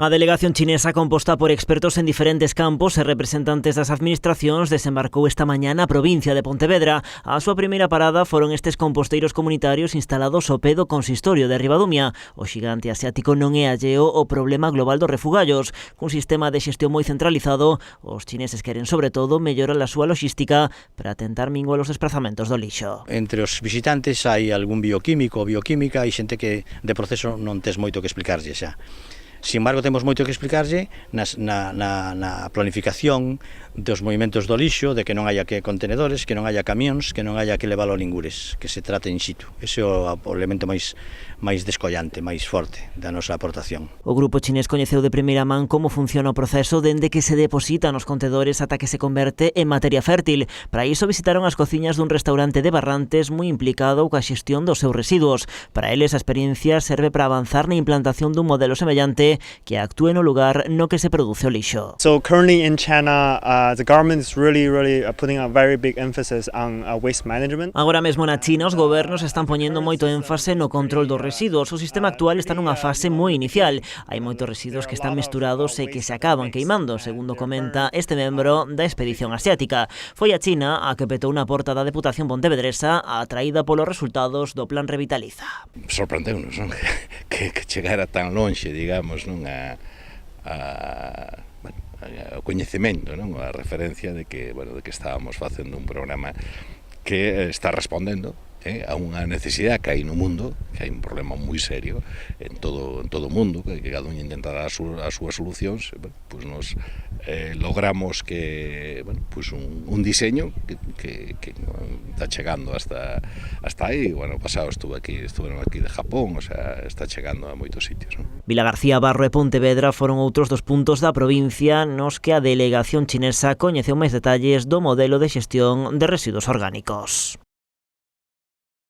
A delegación chinesa, composta por expertos en diferentes campos e representantes das administracións, desembarcou esta mañá na provincia de Pontevedra. A súa primeira parada foron estes composteiros comunitarios instalados ao pé do consistorio de Ribadumia. O xigante asiático non é alleo ao problema global dos refugallos. Cun sistema de xestión moi centralizado, os chineses queren sobre todo mellorar a súa logística para tentar minguar os desplazamentos do lixo. Entre os visitantes hai algún bioquímico ou bioquímica, hai xente que de proceso non tes moito que explicarlle xa. Sin embargo, temos moito que explicarlle na planificación dos movimentos do lixo, de que non haya que contenedores, que non haya camións, que non haya que leválo a ningures, que se trate in situ. Ese é o elemento máis descollante, máis forte da nosa aportación. O grupo chinés coñeceu de primeira man como funciona o proceso dende que se deposita nos contedores ata que se converte en materia fértil. Para iso visitaron as cociñas dun restaurante de Barrantes moi implicado coa xestión dos seus residuos. Para eles, a experiencia serve para avanzar na implantación dun modelo semellante que actúe no lugar no que se produce o lixo. So currently in China, the government is really putting a very big emphasis on waste management. Agora mesmo na China os gobernos están poñendo moito énfase no control dos residuos. O sistema actual está nunha fase moi inicial. Hai moitos residuos que están mesturados e que se acaban queimando, segundo comenta este membro da expedición asiática. Foi a China a que petou na porta da Deputación pontevedresa atraída polos resultados do Plan Revitaliza. Sorprendeu-nos, non? que chegara tan lonxe, digamos, non? O coñecemento, non? A referencia de que estábamos facendo un programa que está respondendo a unha necesidade que hai no mundo, que hai un problema moi serio en todo o mundo, que cada un intentará as súas solucións. Pois nos logramos que un diseño que está chegando hasta aí. Pasado estuveron aquí de Japón, o sea, está chegando a moitos sitios, non? Vilagarcía, Barro e Pontevedra foron outros dos puntos da provincia nos que a delegación chinesa coñeceu máis detalles do modelo de xestión de residuos orgánicos.